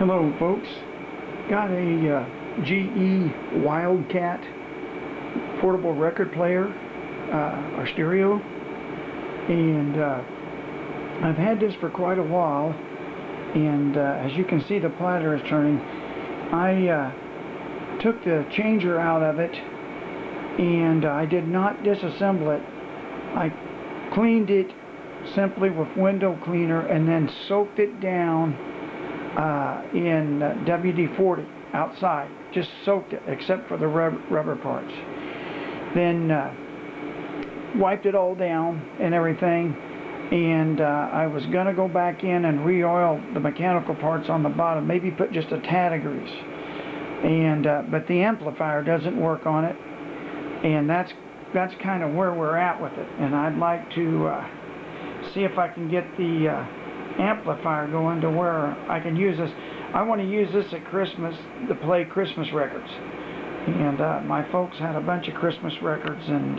Hello folks, got a GE Wildcat portable record player, or stereo, and I've had this for quite a while, and as you can see the platter is turning. I took the changer out of it and I did not disassemble it. I cleaned it simply with window cleaner and then soaked it down in WD-40 outside. Just soaked it except for the rubber parts. Then wiped it all down and everything, and I was going to go back in and re-oil the mechanical parts on the bottom, maybe put just a tad of grease, and but the amplifier doesn't work on it, and that's kind of where we're at with it. And I'd like to see if I can get the amplifier going to where I can use this. I want to use this at Christmas to play Christmas records, and my folks had a bunch of Christmas records, and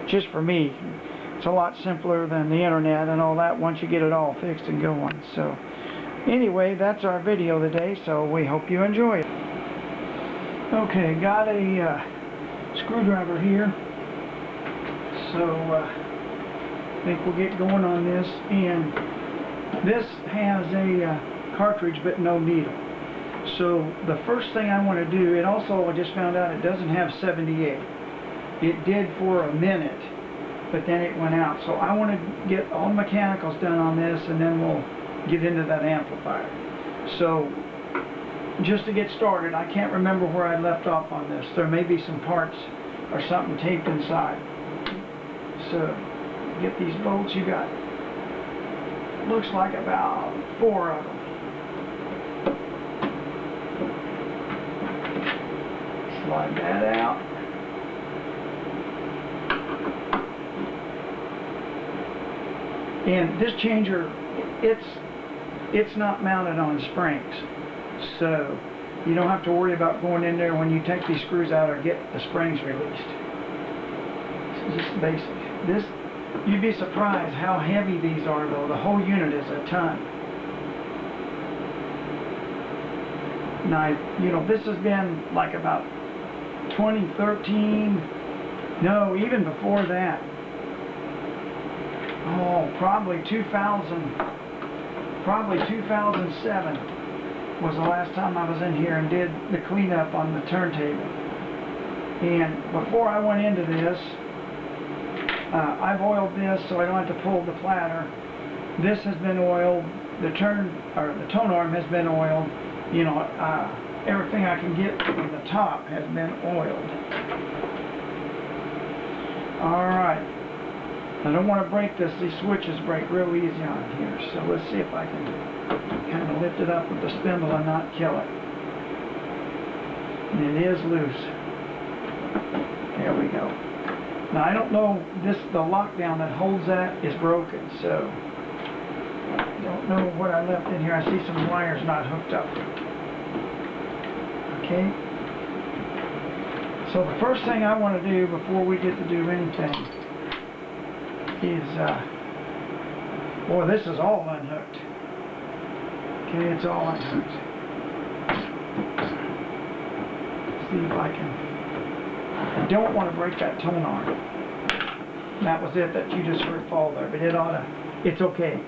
just for me, it's a lot simpler than the internet and all that once you get it all fixed and going. So anyway, that's our video today, so we hope you enjoy it. Okay, got a screwdriver here, so I think we'll get going on this. And this has a cartridge but no needle. So the first thing I want to do, and also I just found out it doesn't have 78. It did for a minute, but then it went out. So I want to get all the mechanicals done on this, and then we'll get into that amplifier. So just to get started, I can't remember where I left off on this. There may be some parts or something taped inside. So get these bolts. You got, looks like about 4 of them. Slide that out. And this changer, it's not mounted on springs, so you don't have to worry about going in there when you take these screws out or get the springs released. This is just basic. This, you'd be surprised how heavy these are, though. The whole unit is a ton. Now, you know, this has been like about 2013, no, even before that. Oh, probably 2007 was the last time I was in here and did the cleanup on the turntable. And before I went into this, I've oiled this so I don't have to pull the platter. This has been oiled. The tone arm has been oiled. You know, everything I can get from the top has been oiled. All right. I don't want to break this. These switches break real easy on here. So let's see if I can kind of lift it up with the spindle and not kill it. And it is loose. There we go. Now I don't know, the lockdown that holds that is broken, so I don't know what I left in here. I see some wires not hooked up. Okay. So the first thing I want to do before we get to do anything is, boy, this is all unhooked. Okay, it's all unhooked. Let's see if I can. I don't want to break that tone arm. That was it that you just heard fall there, but it ought to, it's okay.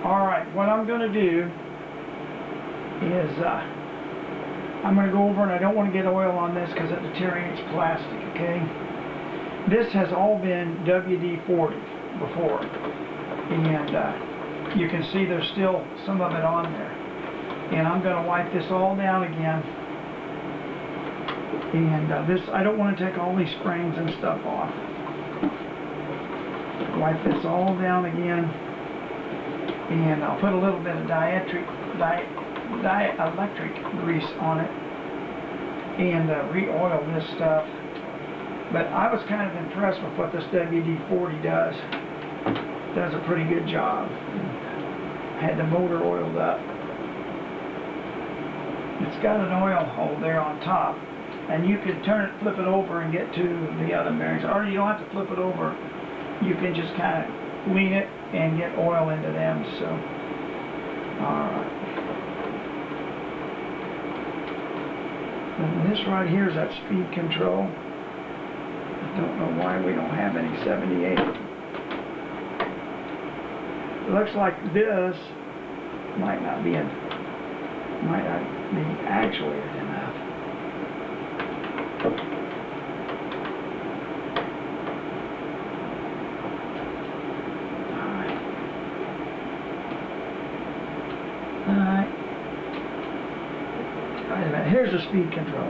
Alright, what I'm going to do is, I'm going to go over, and I don't want to get oil on this because it deteriorates plastic, okay? This has all been WD-40 before, and you can see there's still some of it on there. And I'm going to wipe this all down again. And this, I don't want to take all these springs and stuff off. Wipe this all down again, and I'll put a little bit of dielectric grease on it and re-oil this stuff. But I was kind of impressed with what this WD-40 does. It does a pretty good job. Had the motor oiled up. It's got an oil hole there on top, and you can turn it, flip it over, and get to the other bearings. Or you don't have to flip it over. You can just kind of lean it and get oil into them. So, all right. And this right here is that speed control. I don't know why we don't have any 78. It looks like this might not be actuated enough. Alright. Wait a minute. Here's the speed control.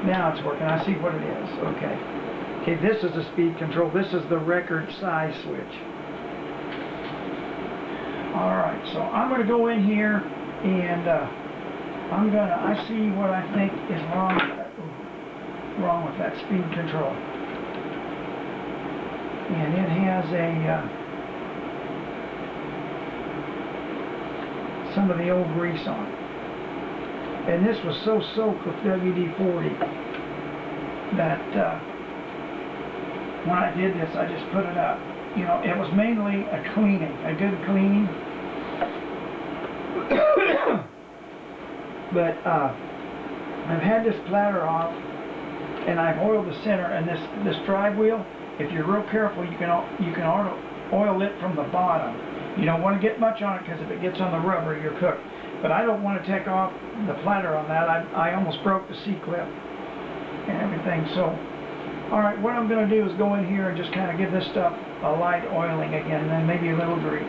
Now it's working. I see what it is. Okay. Okay, this is the speed control. This is the record size switch. Alright, so I'm going to go in here and I see what I think is wrong with that speed control. And it has some of the old grease on it. And this was so soaked with WD-40 that when I did this, I just put it up. You know, it was mainly a cleaning, a good cleaning. But I've had this platter off, and I've oiled the center. And this drive wheel, if you're real careful, you can oil it from the bottom. You don't want to get much on it, because if it gets on the rubber, you're cooked. But I don't want to take off the platter on that. I almost broke the C-clip and everything. So, alright, what I'm going to do is go in here and just kind of give this stuff a light oiling again, and then maybe a little grease.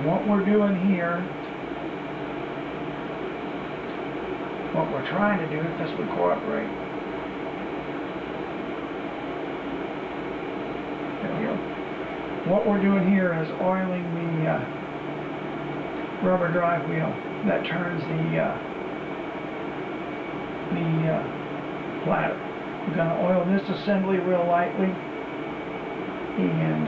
What we're doing here, what we're trying to do, if this would cooperate. There we go. What we're doing here is oiling the rubber drive wheel that turns the platter. I'm going to oil this assembly real lightly, and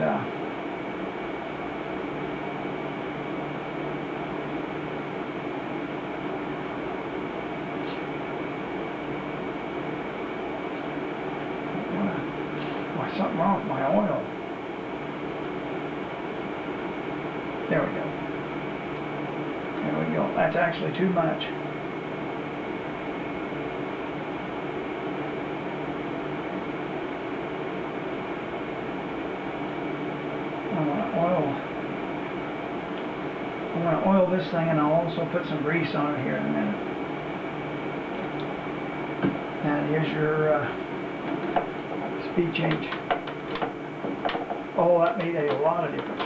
something wrong with my oil. There we go. There we go. That's actually too much. I want to oil this thing, and I'll also put some grease on it here in a minute. And here's your speed change. Oh, that made a lot of difference.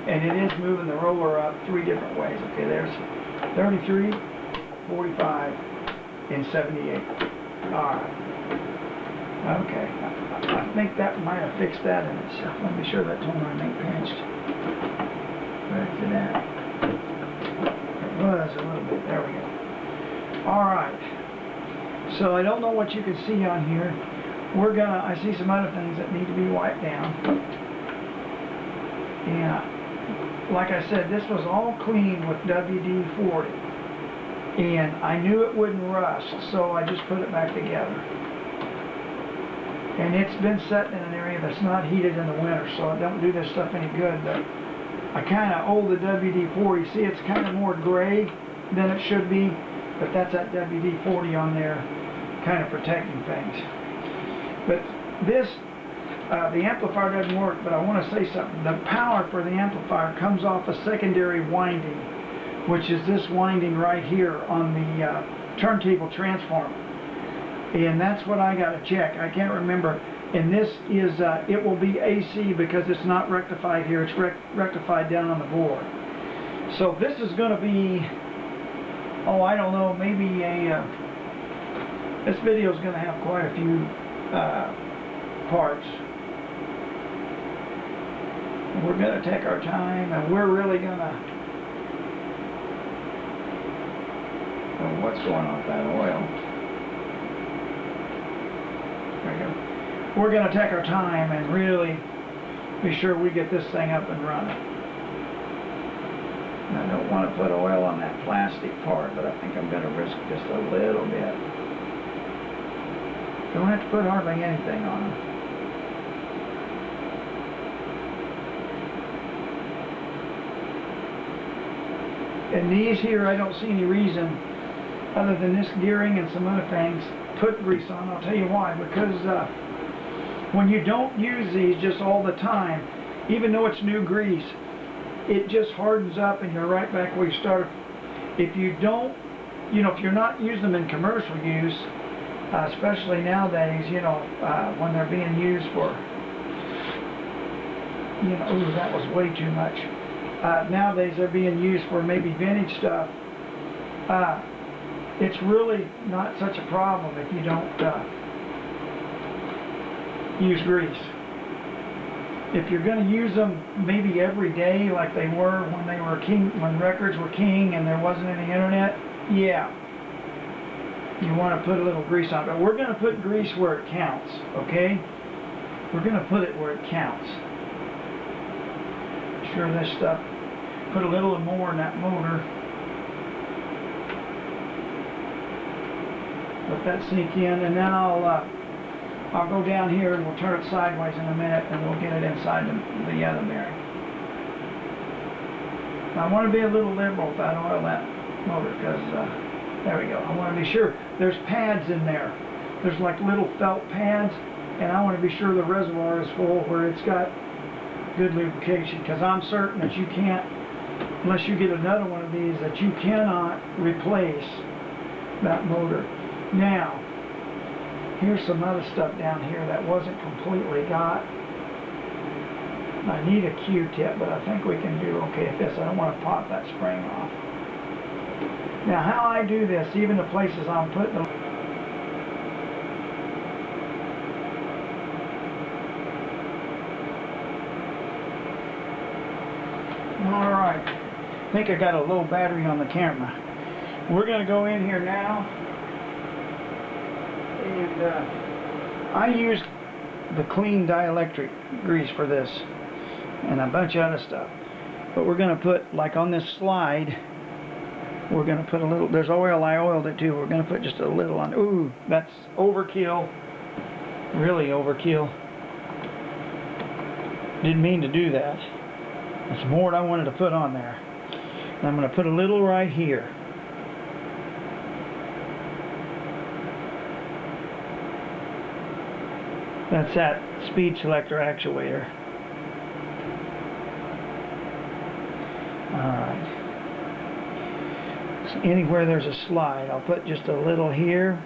And it is moving the roller up 3 different ways. Okay, there's 33, 45, and 78. Alright. Okay. I think that might have fixed that in itself. Let me be sure that toner ain't pinched. Where's it at? It was a little bit. There we go. Alright. So I don't know what you can see on here. I see some other things that need to be wiped down. Yeah. Like I said, this was all cleaned with WD-40. And I knew it wouldn't rust, so I just put it back together. And it's been sitting in an area that's not heated in the winter, so it don't do this stuff any good. But I kind of owe the WD-40. See, it's kind of more gray than it should be, but that's that WD-40 on there kind of protecting things. But this, the amplifier doesn't work, but I want to say something. The power for the amplifier comes off a secondary winding, which is this winding right here on the turntable transformer. And that's what I got to check. I can't remember. And this is, it will be AC because it's not rectified here. It's rectified down on the board. So this is going to be, oh, I don't know, maybe a, this video is going to have quite a few parts. We're going to take our time, and we're really going to, oh, what's going on with that oil? There we go. We're going to take our time and really be sure we get this thing up and running. I don't want to put oil on that plastic part, but I think I'm going to risk just a little bit. Don't have to put hardly anything on them. And these here, I don't see any reason, other than this gearing and some other things, put grease on. I'll tell you why. Because when you don't use these just all the time, even though it's new grease, it just hardens up and you're right back where you started. If you don't, if you're not using them in commercial use, especially nowadays, when they're being used for, ooh, that was way too much. Nowadays they're being used for maybe vintage stuff. It's really not such a problem if you don't use grease. If you're going to use them maybe every day like they were when they were king, when records were king and there wasn't any internet, yeah, you want to put a little grease on it. But we're going to put grease where it counts, okay? We're going to put it where it counts. Sure, this stuff, put a little more in that motor. Let that sink in, and then I'll go down here and we'll turn it sideways in a minute and we'll get it inside the other bearing. Now, I want to be a little liberal with that oil, that motor, because there we go. I want to be sure there's pads in there. There's like little felt pads, and I want to be sure the reservoir is full where it's got good lubrication, because I'm certain that you can't, unless you get another one of these, that you cannot replace that motor. Now, here's some other stuff down here that wasn't completely got. I need a Q-tip, but I think we can do okay with this. I don't want to pop that spring off. Now, how I do this, even the places I'm putting them, alright, I think I got a low battery on the camera. We're going to go in here now, and I used the clean dielectric grease for this and a bunch of other stuff, but we're going to put, like on this slide, we're going to put a little, there's oil, I oiled it too, we're going to put just a little on. Ooh, that's overkill, really overkill. Didn't mean to do that. That's more than I wanted to put on there. And I'm going to put a little right here. That's that speed selector actuator. Alright. So anywhere there's a slide, I'll put just a little here.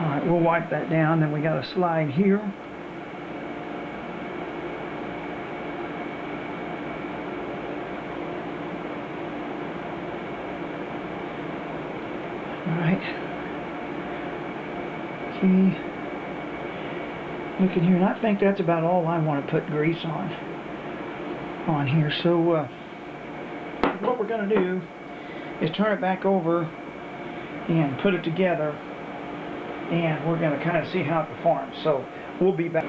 Alright, we'll wipe that down. Then we got a slide here. Alright. Okay. Look in here, and I think that's about all I want to put grease on here. So what we're going to do is turn it back over and put it together, and we're going to kind of see how it performs. So we'll be back.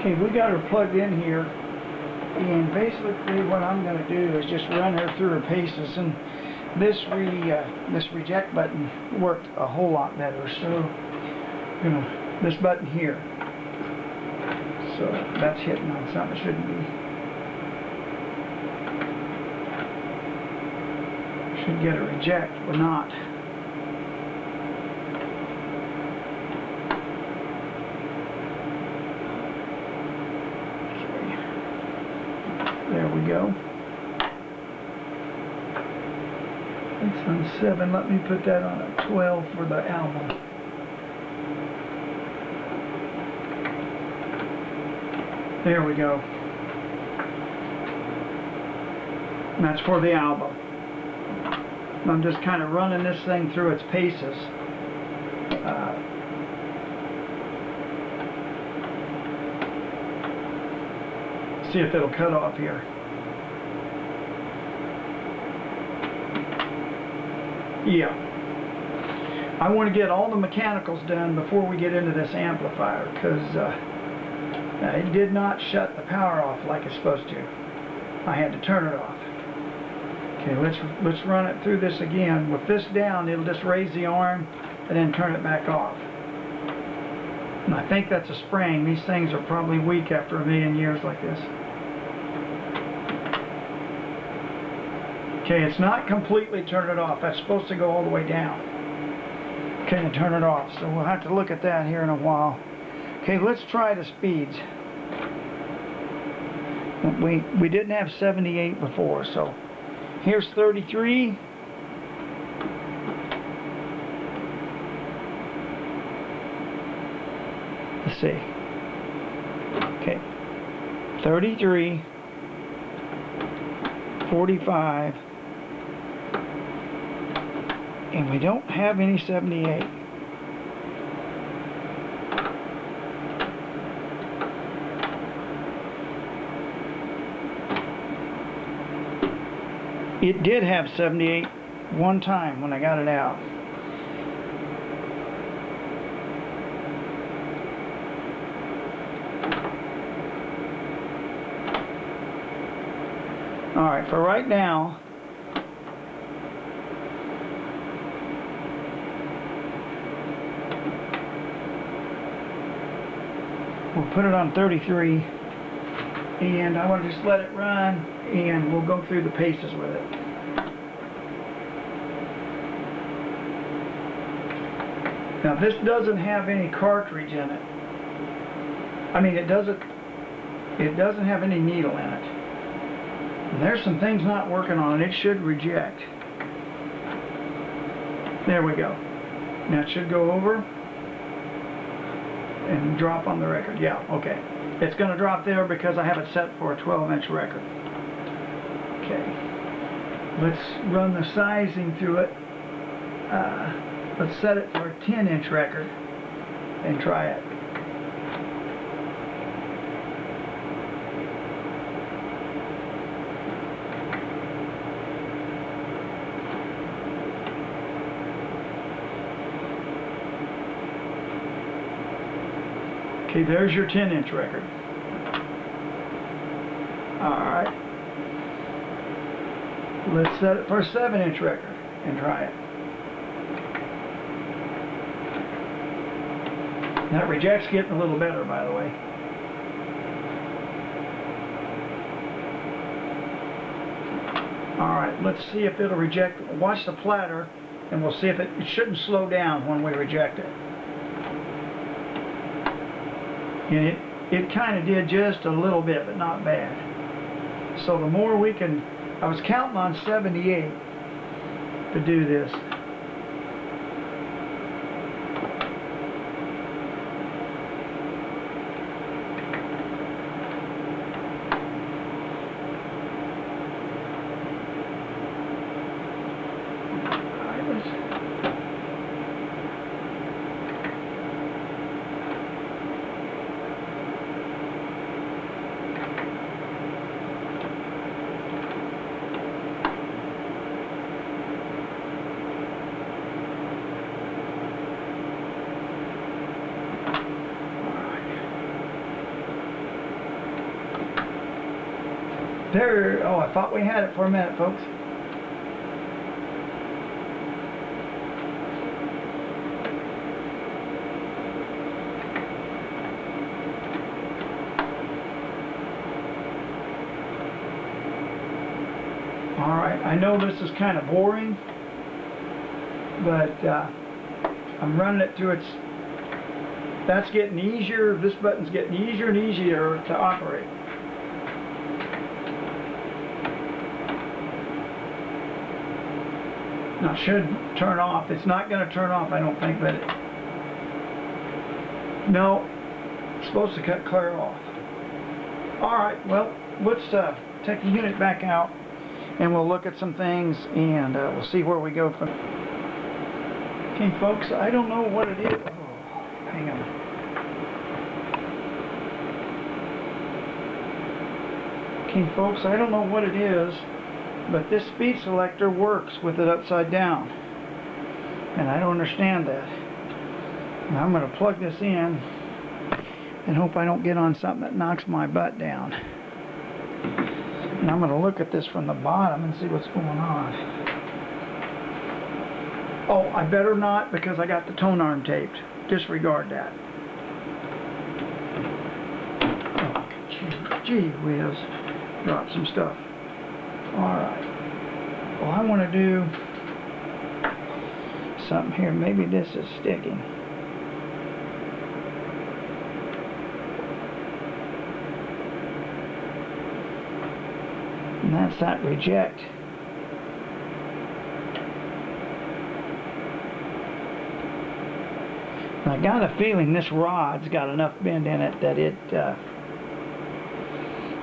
Okay, we got her plugged in here, and basically what I'm going to do is just run her through her paces, and this reject button worked a whole lot better. So this button here, so that's hitting on something it shouldn't be. Should get a reject, but not. There we go. It's on 7. Let me put that on a 12 for the album. There we go. And that's for the album. I'm just kind of running this thing through its paces. See if it'll cut off here. Yeah. I want to get all the mechanicals done before we get into this amplifier, because it did not shut the power off like it's supposed to. I had to turn it off. Okay, let's run it through this again. With this down, it'll just raise the arm and then turn it back off. And I think that's a spring. These things are probably weak after a million years like this. Okay, it's not completely turned it off. That's supposed to go all the way down. Okay, and turn it off. So we'll have to look at that here in a while. Okay, let's try the speeds. We didn't have 78 before, so here's 33. Let's see. Okay, 33, 45, and we don't have any 78. It did have 78 one time when I got it out. Alright, for right now, we'll put it on 33, and I want to just let it run, and we'll go through the paces with it. Now this doesn't have any cartridge in it. I mean, it doesn't have any needle in it. And there's some things not working on it. It should reject. There we go. Now it should go over and drop on the record. Yeah, okay. It's going to drop there because I have it set for a 12-inch record. Okay. Let's run the sizing through it. Let's set it for a 10-inch record and try it. Okay, there's your 10-inch record. Alright. Let's set it for a 7-inch record and try it. That reject's getting a little better, by the way. Alright, let's see if it'll reject. Watch the platter, and we'll see if it shouldn't slow down when we reject it. And it kind of did just a little bit, but not bad. So the more we can, I was counting on 78 to do this. There, oh, I thought we had it for a minute, folks. Alright, I know this is kind of boring, but I'm running it through its... That's getting easier, this button's getting easier and easier to operate. Now it should turn off. It's not going to turn off, I don't think, but no, it's supposed to cut clear off. Alright, well, let's take the unit back out and we'll look at some things and we'll see where we go from. Okay, folks, I don't know what it is. Oh, hang on. Okay, folks, I don't know what it is, but this speed selector works with it upside down. And I don't understand that. And I'm going to plug this in and hope I don't get on something that knocks my butt down. And I'm going to look at this from the bottom and see what's going on. Oh, I better not, because I got the tone arm taped. Disregard that. Oh, gee whiz. Drop some stuff. Alright. Well, I want to do something here. Maybe this is sticking. And that's that reject. And I got a feeling this rod's got enough bend in it that it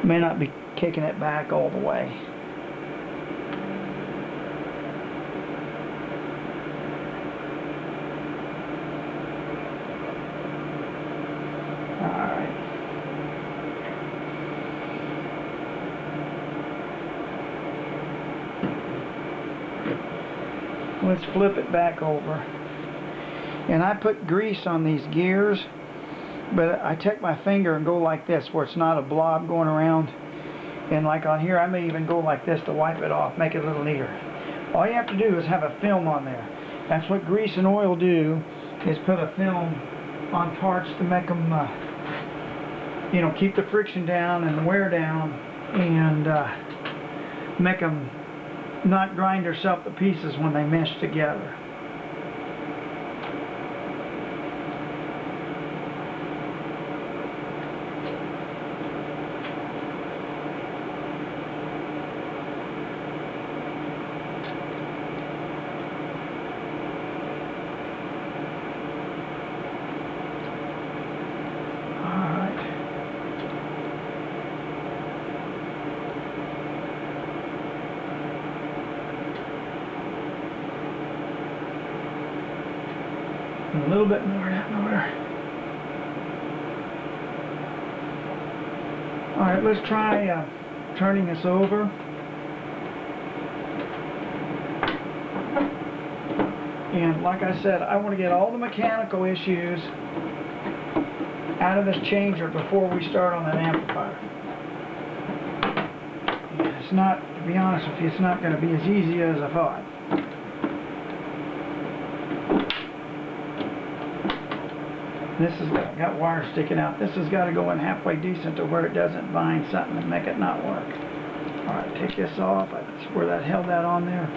may not be kicking it back all the way. Alright. Let's flip it back over. And I put grease on these gears, but I take my finger and go like this where it's not a blob going around. And like on here, I may even go like this to wipe it off, make it a little neater. All you have to do is have a film on there. That's what grease and oil do, is put a film on parts to make them, you know, keep the friction down and the wear down, and make them not grind themselves to pieces when they mesh together. A little bit more in that motor. Alright, let's try turning this over. And like I said, I want to get all the mechanical issues out of this changer before we start on that amplifier. And it's not, to be honest with you, it's not going to be as easy as I thought. This has got wires sticking out. This has got to go in halfway decent to where it doesn't bind something and make it not work. Alright, take this off. That's where that held that on there.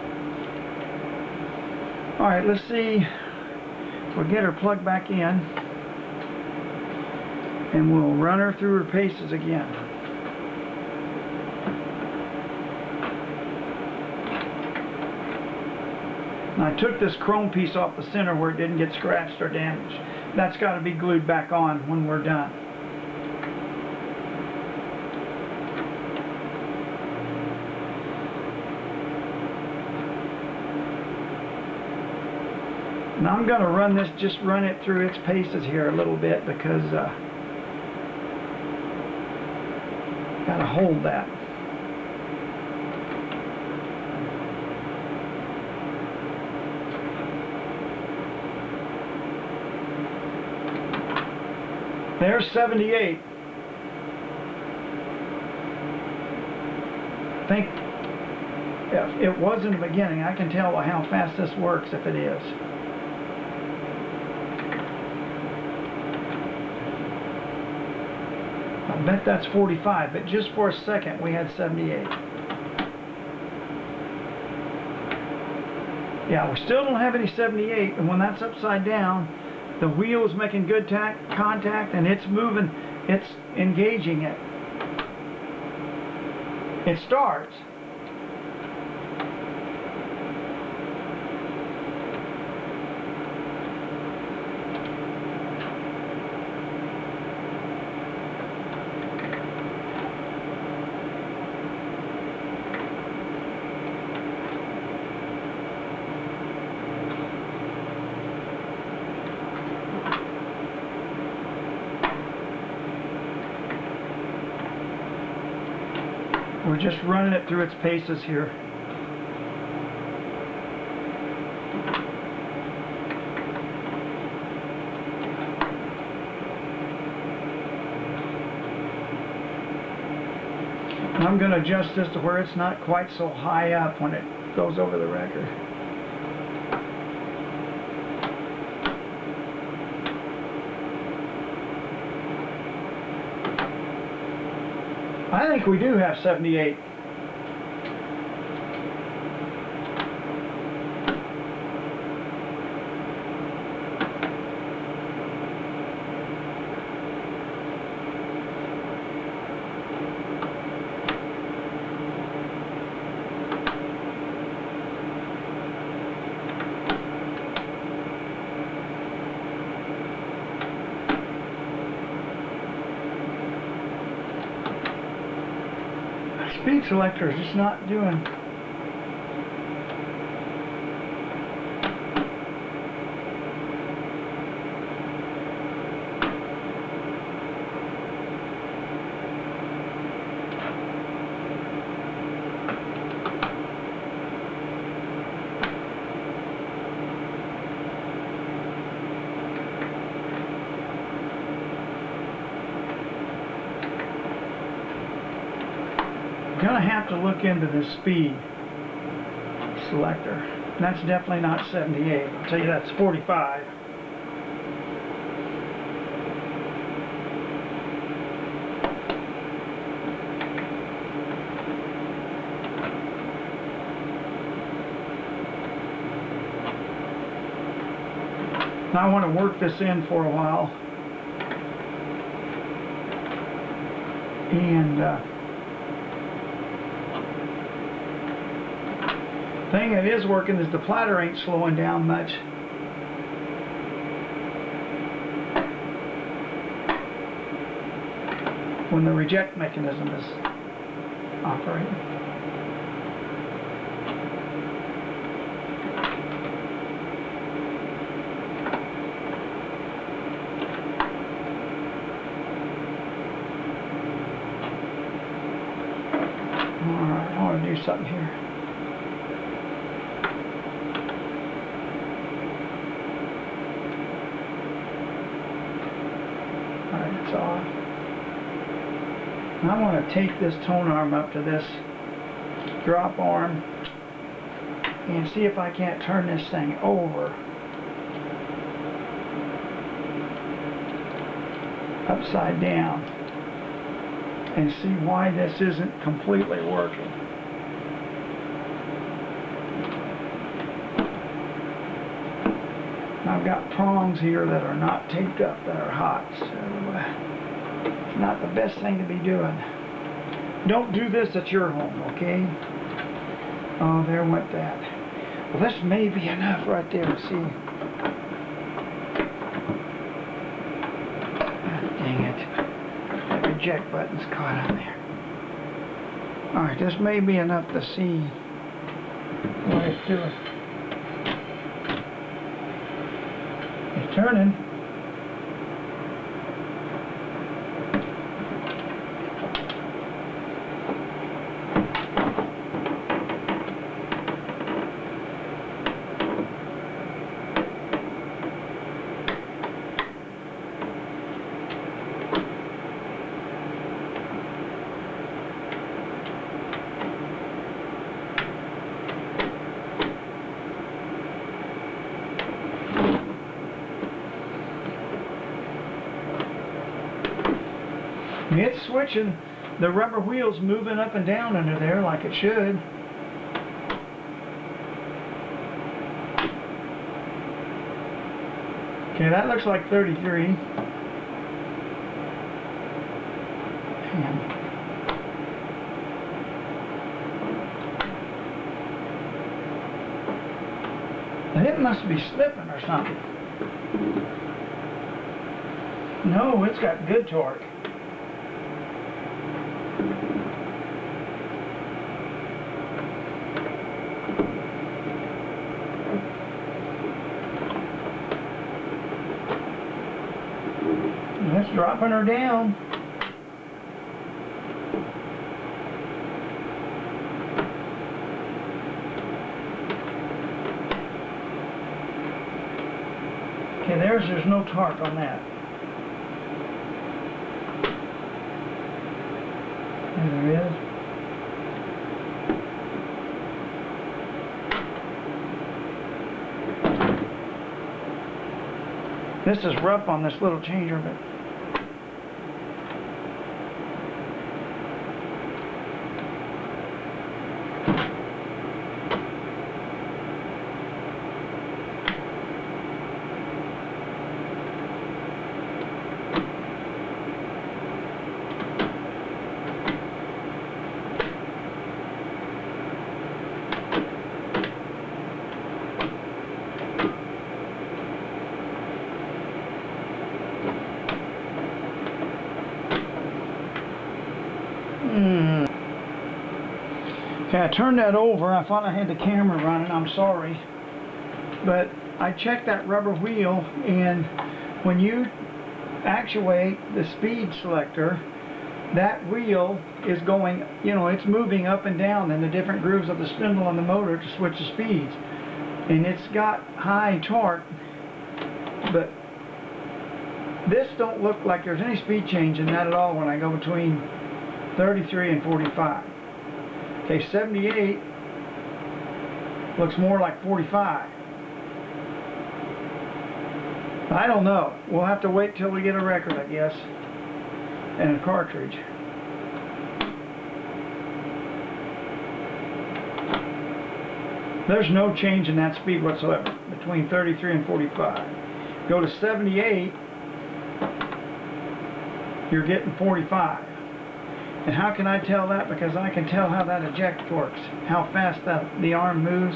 Alright, let's see. We'll get her plugged back in. And we'll run her through her paces again. And I took this chrome piece off the center where it didn't get scratched or damaged. That's got to be glued back on when we're done. And I'm going to run this, just run it through its paces here a little bit, because got to hold that. There's 78. I think if it was in the beginning, I can tell by how fast this works if it is. I bet that's 45, but just for a second we had 78. Yeah, we still don't have any 78, and when that's upside down, the wheel is making good contact, and it's moving, it's engaging it. It starts. We're just running it through its paces here. I'm going to adjust this to where it's not quite so high up when it goes over the record. I think we do have 78. Speed selector is just not doing. Gonna have to look into this speed selector. That's definitely not 78. I'll tell you that's 45. Now I want to work this in for a while. And thing that is working is the platter ain't slowing down much. When the reject mechanism is operating. Alright, I want to do something here. Off. I want to take this tone arm up to this drop arm and see if I can't turn this thing over upside down and see why this isn't completely working. I've got prongs here that are not taped up, that are hot, so it's not the best thing to be doing. Don't do this at your home, okay? Oh, there went that. Well, this may be enough right there, see? Oh, dang it. That reject button's caught on there. Alright, this may be enough to see what it's doing. Turning. It's switching. The rubber wheel's moving up and down under there like it should. Okay, that looks like 33. And it must be slipping or something. No, it's got good torque. That's dropping her down. Okay, there's no torque on that. There is. This is rough on this little changer, but okay, I turned that over. I thought I had the camera running. I'm sorry. But I checked that rubber wheel, and when you actuate the speed selector, that wheel is going, you know, it's moving up and down in the different grooves of the spindle on the motor to switch the speeds. And it's got high torque, but this don't look like there's any speed change in that at all when I go between 33 and 45. Okay, 78 looks more like 45. I don't know. We'll have to wait till we get a record, I guess, and a cartridge. There's no change in that speed whatsoever between 33 and 45. Go to 78, you're getting 45. And how can I tell that? Because I can tell how that eject works, how fast the arm moves.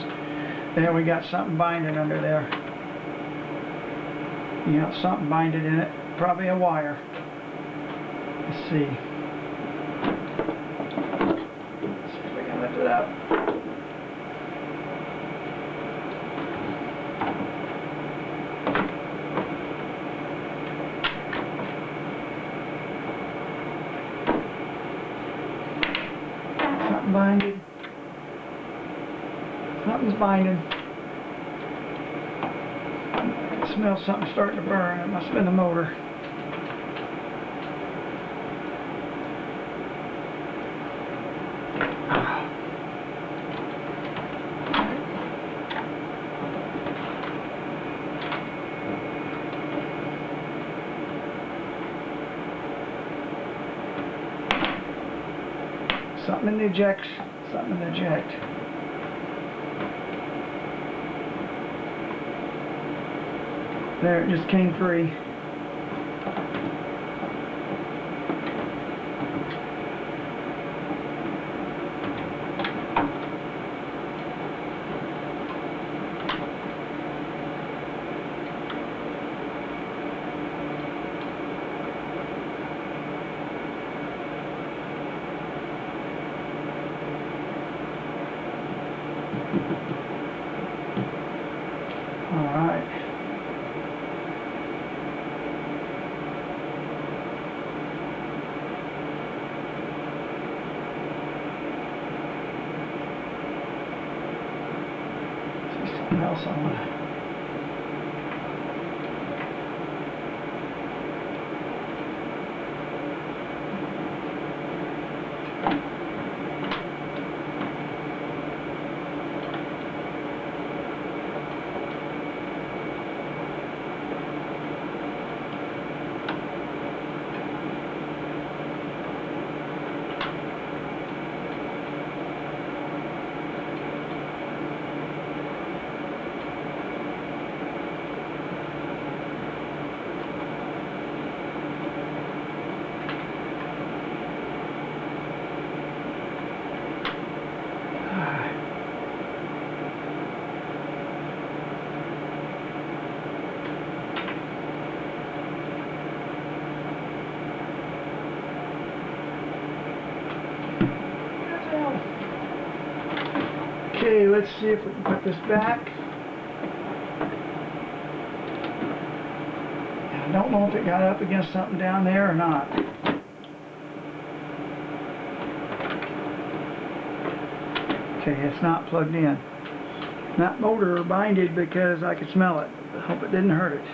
There, we got something binding under there. You got something binded in it, probably a wire. Let's see. Let's see if we can lift it up. Binded. Something's binding. I can smell something starting to burn. It must have been the motor. Something in the eject. Something in the eject. There, it just came free. All right. See something else on. Okay, let's see if we can put this back. I don't know if it got up against something down there or not. Okay, it's not plugged in. That motor binded because I could smell it. I hope it didn't hurt it.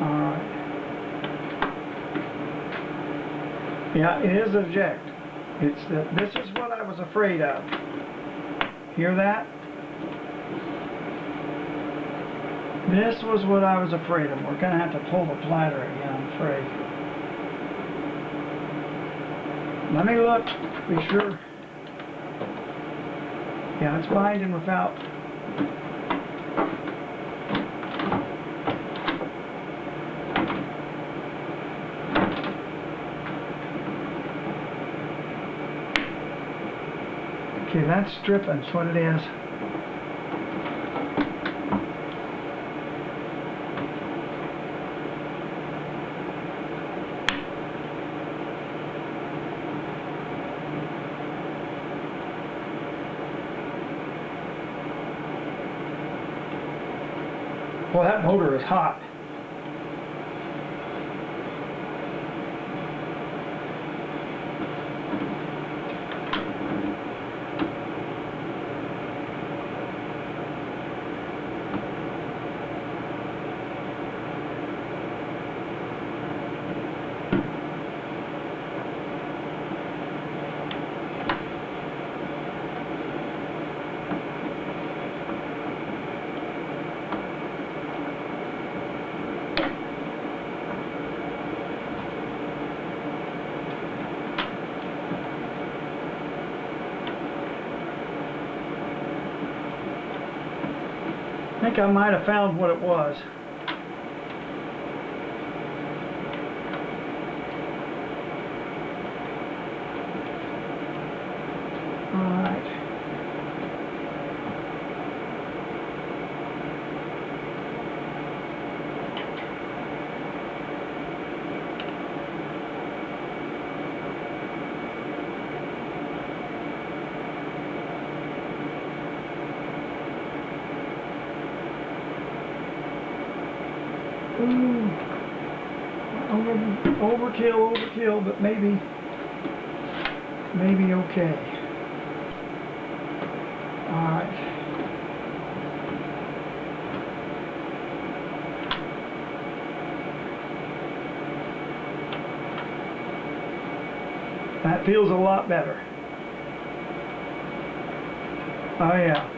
Alright. Yeah, it is eject. This is what I was afraid of. Hear that? This was what I was afraid of. We're going to have to pull the platter again, I'm afraid. Let me look, be sure. Yeah, it's binding without. Okay, that's stripping, that's what it is. Well, that motor is hot. I think I might have found what it was. All right. Ooh, overkill, but maybe okay. All right. That feels a lot better. Oh yeah.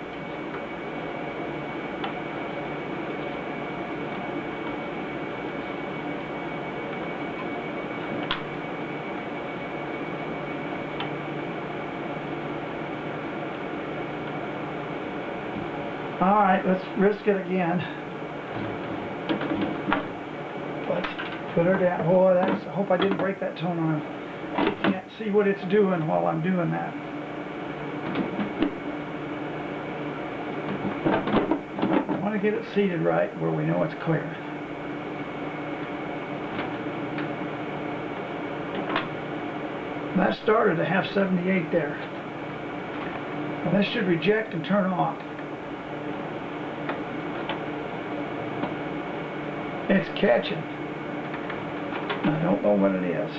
All right, let's risk it again. Let's put her down. Boy, I hope I didn't break that tone on. You can't see what it's doing while I'm doing that. I want to get it seated right where we know it's clear. That started at half 78 there. Well, this should reject and turn off. It's catching. I don't know what it is.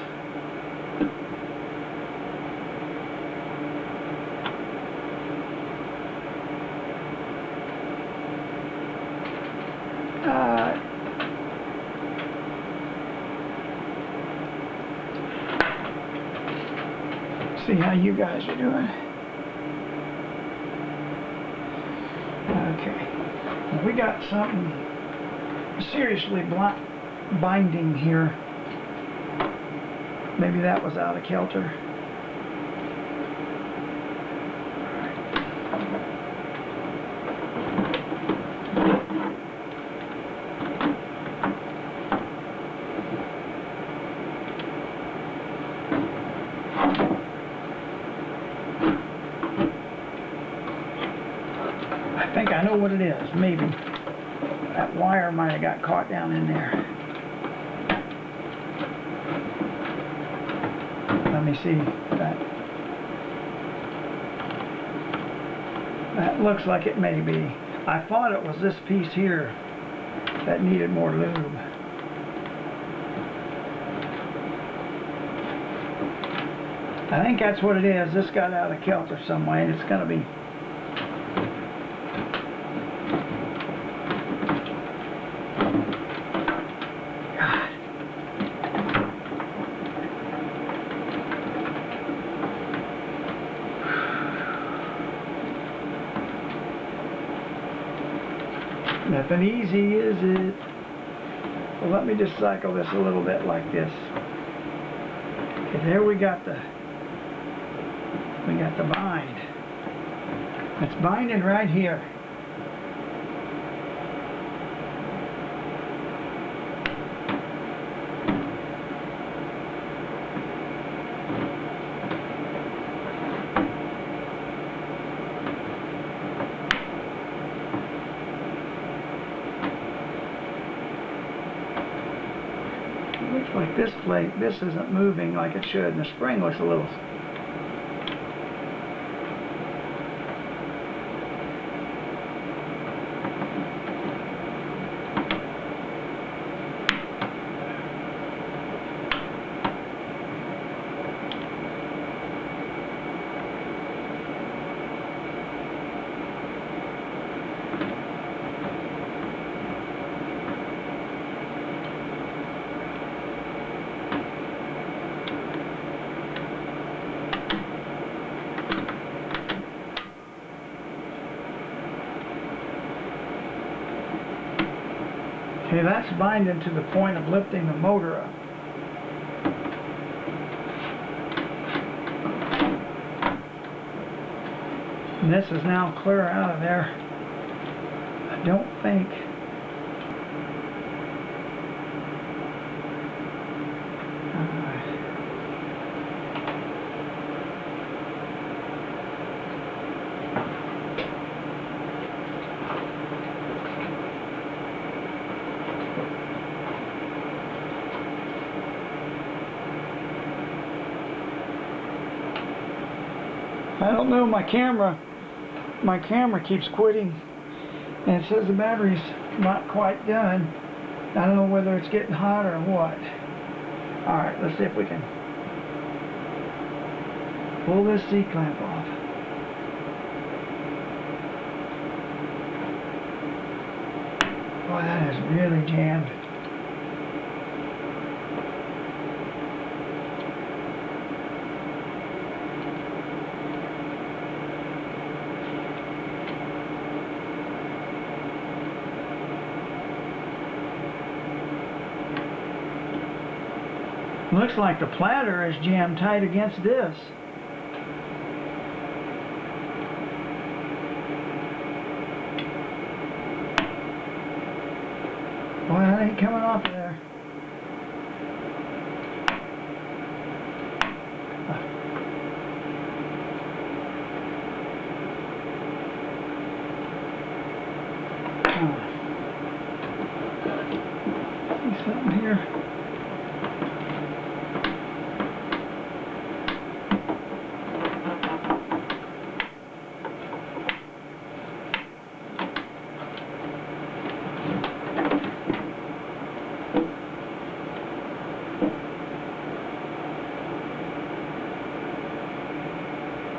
See how you guys are doing. Okay. Well, we got something seriously binding here. Maybe that was out of kilter. I think I know what it is. Maybe that wire might have got caught down in there. Let me see that. That looks like it may be. I thought it was this piece here that needed more lube. I think that's what it is. This got out of kilter some way, and it's going to be. Nothing easy, is it? Well, let me just cycle this a little bit like this. Okay, there we got the bind. It's binding right here. Looks like this plate, this isn't moving like it should, and the spring looks a little... Okay, that's binding to the point of lifting the motor up. And this is now clear out of there. I don't think... I don't know, my camera keeps quitting, and it says the battery's not quite done. I don't know whether it's getting hot or what. Alright, let's see if we can pull this C-clamp off. Boy, that is really jammed. Looks like the platter is jammed tight against this. Boy, that ain't coming off of there. See something here?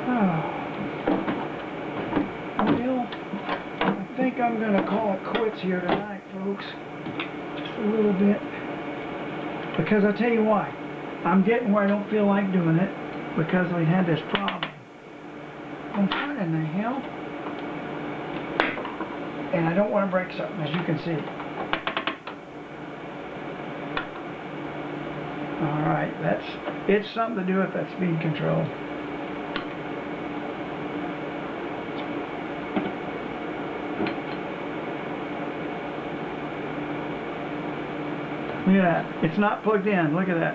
Well, I think I'm going to call it quits here tonight, folks. Just a little bit. Because I tell you why. I'm getting where I don't feel like doing it because we had this problem. What in the hell? And I don't want to break something, as you can see. Alright, it's something to do with that speed control. Look at that. It's not plugged in. Look at that.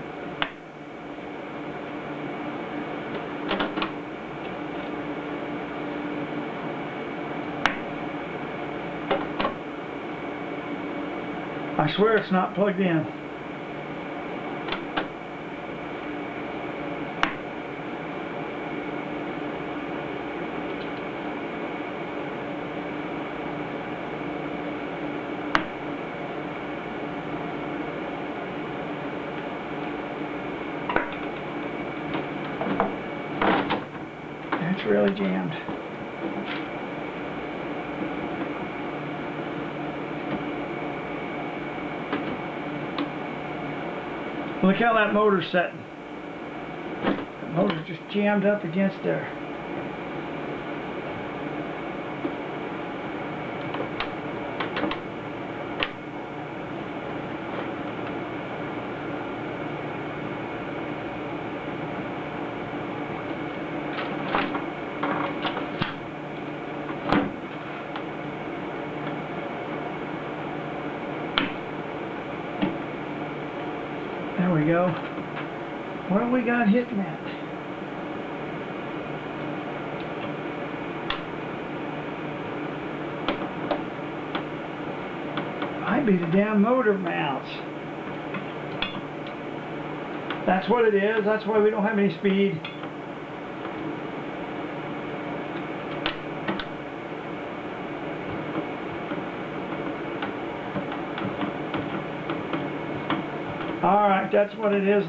I swear it's not plugged in. It's really jammed. Look how that motor's setting. The motor's just jammed up against there. we go. What do we got hitting at? Might be the damn motor mounts. That's what it is. That's why we don't have any speed. Alright, that's what it is.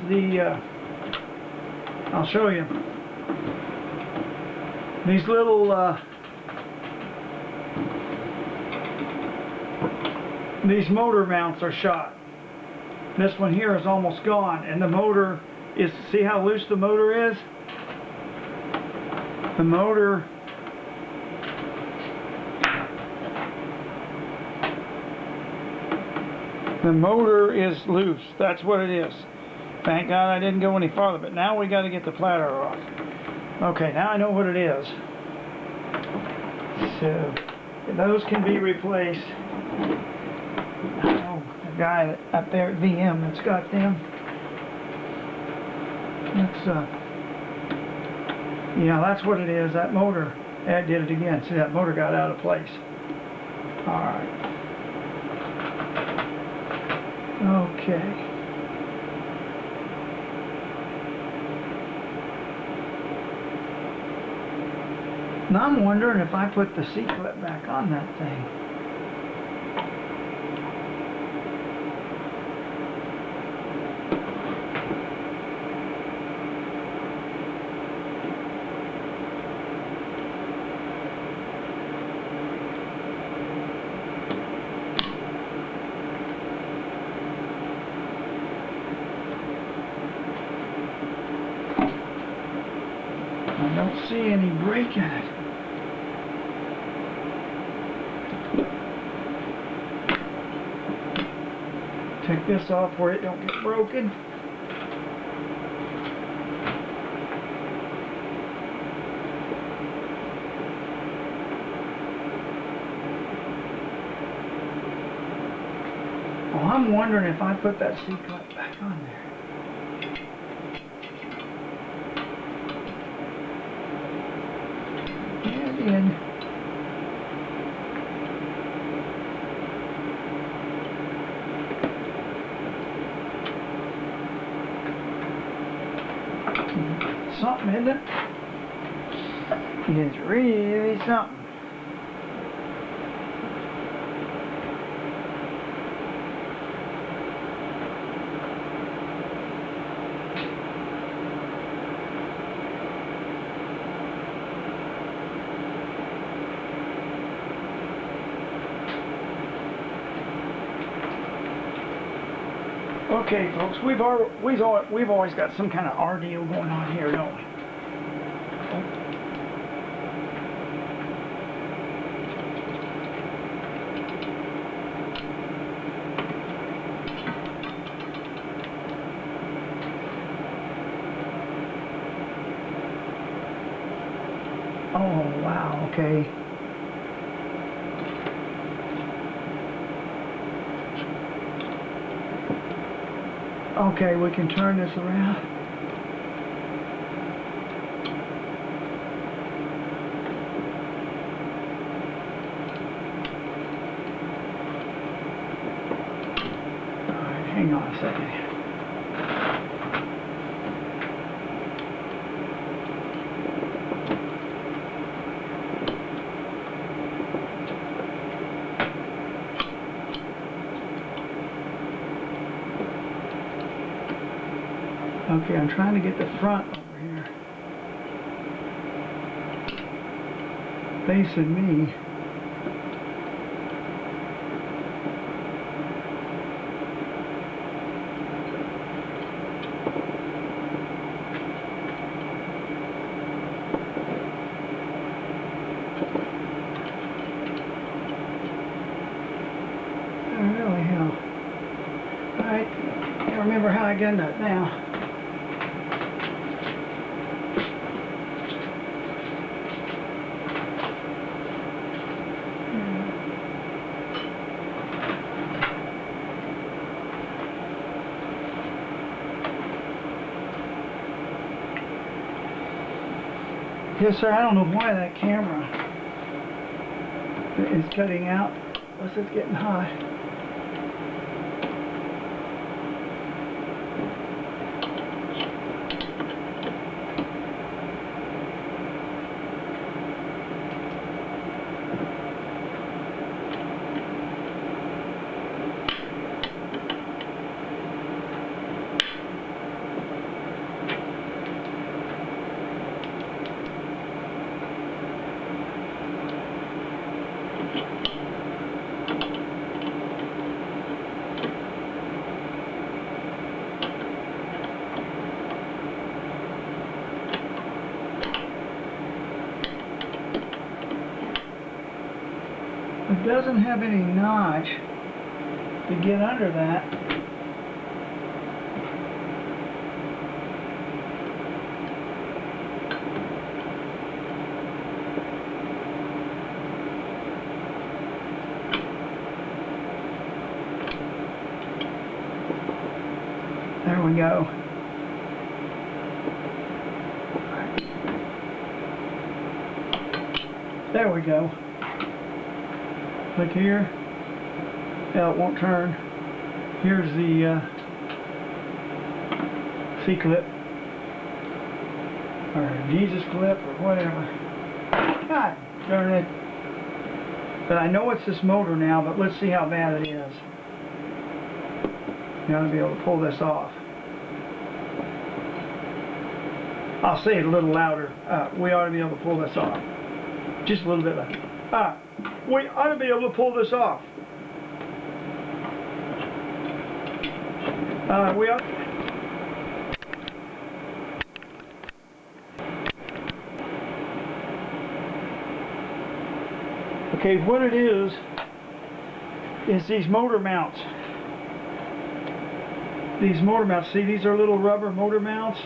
I'll show you. These little these motor mounts are shot. This one here is almost gone, and the motor is, see how loose the motor is? The motor is loose. That's what it is. Thank God I didn't go any farther, but now we got to get the platter off. Okay, now I know what it is. So those can be replaced. I know a guy up there at VM that's got them. Yeah, that's what it is. That motor, that did it again. See, that motor got out of place. All right. Okay. Now I'm wondering if I put the C-clip back on that thing. I don't see any break in it. Take this off where it don't get broken. Well, I'm wondering if I put that C-clip back on there. In. Something, isn't it? It's really something. Okay, folks, we've always got some kind of R deal going on here, don't we? Oh, wow, okay. Okay, we can turn this around. Alright, hang on a second. Okay, I'm trying to get the front over here facing me. Oh, really, hell. Alright, can't remember how I got that now. Yes, sir, I don't know why that camera is cutting out. Unless it's getting hot. It doesn't have any notch to get under that. There we go. There we go. Click here. Yeah, it won't turn. Here's the C-clip. Or Jesus clip or whatever. God darn it. But I know it's this motor now, but let's see how bad it is. You ought to be able to pull this off. I'll say it a little louder. We ought to be able to pull this off. Just a little bit louder. We ought to be able to pull this off. We ought. Okay, what it is these motor mounts. These motor mounts. See, these are little rubber motor mounts.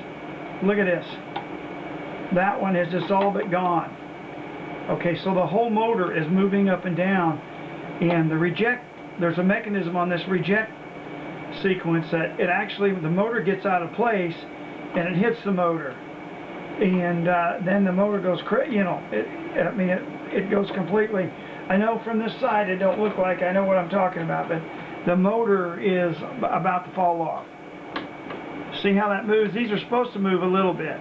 Look at this. That one is just all but gone. Okay, so the whole motor is moving up and down, and there's a mechanism on this reject sequence that the motor gets out of place and it hits the motor, and then the motor goes it goes completely. I know from this side it don't look like I know what I'm talking about, but the motor is about to fall off. See how that moves? These are supposed to move a little bit.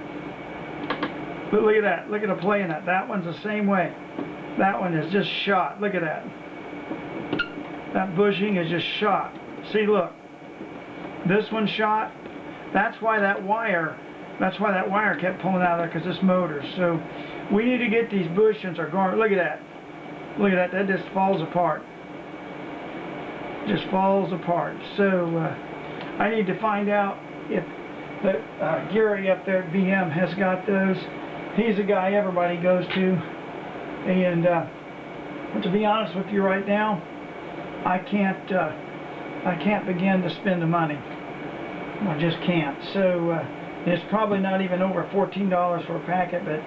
But look at that. Look at the play in that. That one's the same way. That one is just shot. Look at that. That bushing is just shot. See, look. This one's shot. That's why that wire kept pulling out of there, because this motor. So we need to get these bushings or garment. Look at that. Look at that. That just falls apart. Just falls apart. So I need to find out if Gary up there at BM has got those. He's a guy everybody goes to, and to be honest with you right now, I can't begin to spend the money. I just can't. So it's probably not even over $14 for a packet, but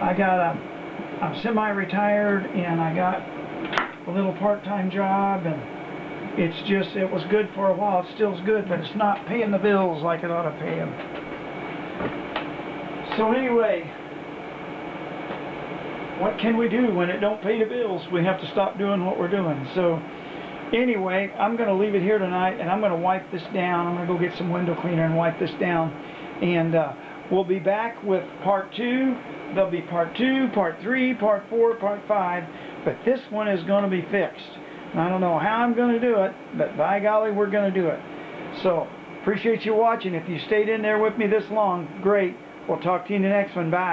I'm semi-retired, and I got a little part-time job, and it was good for a while. It still is good, but it's not paying the bills like it ought to pay them. So anyway, what can we do when it don't pay the bills? We have to stop doing what we're doing. So anyway, I'm going to leave it here tonight, and I'm going to wipe this down. I'm going to go get some window cleaner and wipe this down, and we'll be back with part 2. There'll be part 2, part 3, part 4, part 5, but this one is going to be fixed. I don't know how I'm going to do it, but by golly, we're going to do it. So appreciate you watching. If you stayed in there with me this long, great. We'll talk to you in the next one. Bye.